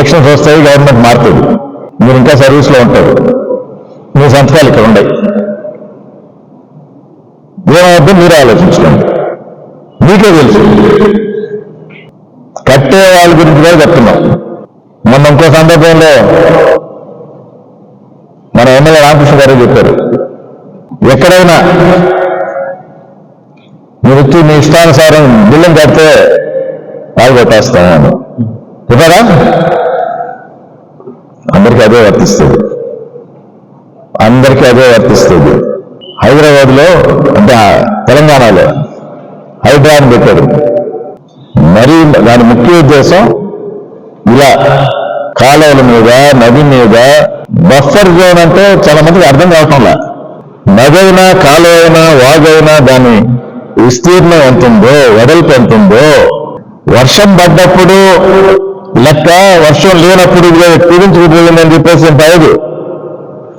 Elections వస్తాయి, government మారుతుంది, మీరు ఇంకా సర్వీస్లో ఉంటారు, మీ సంతకాలు ఇక్కడ ఉన్నాయి, ఏమవుద్దో మీరే ఆలోచించుకోండి. మీకే తెలుసు. కట్టే వాళ్ళ గురించి కూడా చెప్తున్నాం. మొన్న ఇంకో సందర్భంలో మన ఎమ్మెల్యే రామకృష్ణ గారు చెప్పారు, ఎక్కడైనా మీరు వచ్చి మీ ఇష్టానుసారం బిల్లును కడితే వాళ్ళు కొట్టేస్తాను చెప్పారా? అందరికీ అదే వర్తిస్తుంది, అందరికీ అదే వర్తిస్తుంది. హైదరాబాద్లో అంటే తెలంగాణలో హైదరాబాద్ పెట్టారు. మరి దాని ముఖ్య ఉద్దేశం ఇలా కాలువల మీద, నది మీద బఫర్ జోన్ అంటే చాలా మందికి అర్థం కావటంలా. నది అయినా, కాలువ అయినా, వాగైనా దాని విస్తీర్ణం ఎంత ఉందో, వెడల్పు ఎంత ఉందో, వర్షం పడ్డప్పుడు లెక్క, వర్షం లేనప్పుడు కుదించుకుపోయిందని చెప్పేసి పడదు.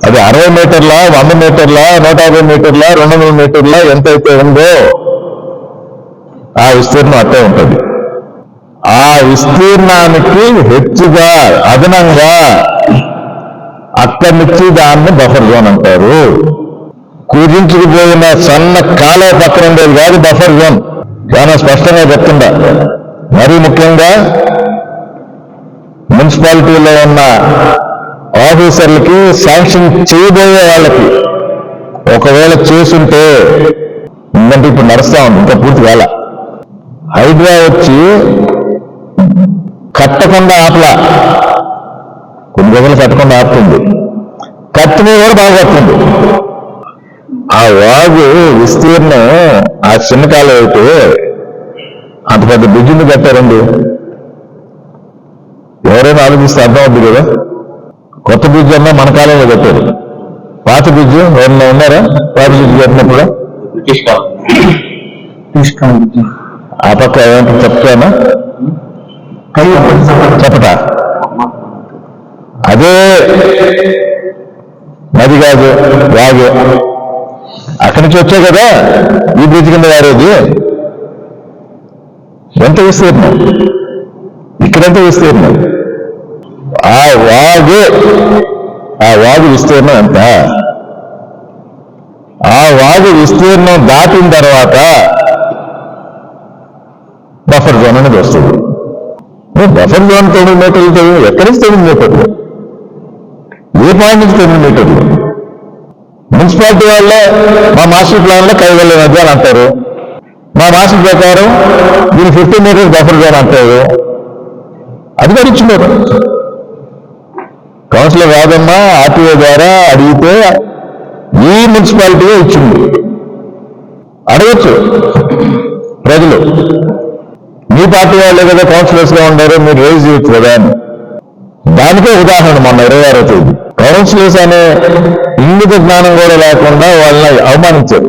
అది 60 మీటర్ల, 100 మీటర్ల, 150 మీటర్ల, 200 మీటర్ల ఎంతైతే ఉందో ఆ విస్తీర్ణం అట్టే ఉంటుంది. ఆ విస్తీర్ణానికి హెచ్చుగా అదనంగా అక్కడి నుంచి దాన్ని బఫర్ జోన్ అంటారు. కుదించుకుపోయిన సన్న కాలువ పక్కన ఉండేది కాదు బఫర్ జోన్. చాలా స్పష్టంగా చెప్తుందా. మరీ ముఖ్యంగా మున్సిపాలిటీలో ఉన్న ఆఫీసర్లకి, శాంక్షన్ చేయబోయే వాళ్ళకి ఒకవేళ చేసుంటే, ఎందుకంటే ఇప్పుడు నడుస్తా ఉంది, ఇంకా పూర్తి కాల. హైదరాబాద్ వచ్చి కట్టకుండా ఆపలా, కొన్ని గదులు కట్టకుండా ఆపుతుంది, కట్టిన కూడా బాగా కట్టింది. ఆ వాగు విస్తీర్ణం ఆ చిన్న కాలం అయితే అంత పెద్ద బ్రిడ్జిని కట్టారండి. ఎవరైనా ఆలోచిస్తే అర్థం అవుతుంది కదా. కొత్త బ్రిడ్జ్ అన్నా మన కాలంలో కట్టారు, పాత బ్రిడ్జ్ ఎవరైనా ఉన్నారా? పాత బ్రిడ్జ్ కట్టినప్పుడు ఆ పక్క ఏమంటే చెప్తానా చెప్పటా, అదే నది కాదు వాగే, అక్కడి నుంచి వచ్చాయి కదా ఈ బ్రిడ్జ్ కింద వారేది. ఎంత విస్తీర్ణం, ఇక్కడంతా విస్తీర్ణం. ఆ వాగు విస్తీర్ణం ఎంత? ఆ వాగు విస్తీర్ణం దాటిన తర్వాత బఫర్ జోన్ అనేది వస్తుంది. బఫర్ జోన్ 9 మీటర్లు, ఎక్కడి నుంచి 9 మీటర్లు, ఏ పాయింట్ నుంచి 9 మీటర్లు? మున్సిపాలిటీ వాళ్ళే మా మాస్టర్ ప్లాన్లో కైవల్య మధ్య అని అంటారు, మా మాస్టర్ ప్రకారం దీన్ని 15 మీటర్స్ బఫర్ జోన్ అంటారు. అది కూడా ఇచ్చినారు. కౌన్సిలర్ రాదమ్మా ఆర్టీఓ ద్వారా అడిగితే ఈ మున్సిపాలిటీ ఇచ్చింది. అడగచ్చు ప్రజలు, మీ పార్టీ వాళ్ళే కదా కౌన్సిలర్స్ గా ఉండారు, మీరు రేజ్ చేయొచ్చు కదా అని. దానికే ఉదాహరణ మొన్న 26వ తేదీ కౌన్సిలర్స్ అనే ఇంగిత జ్ఞానం కూడా లేకుండా వాళ్ళని అవమానించారు.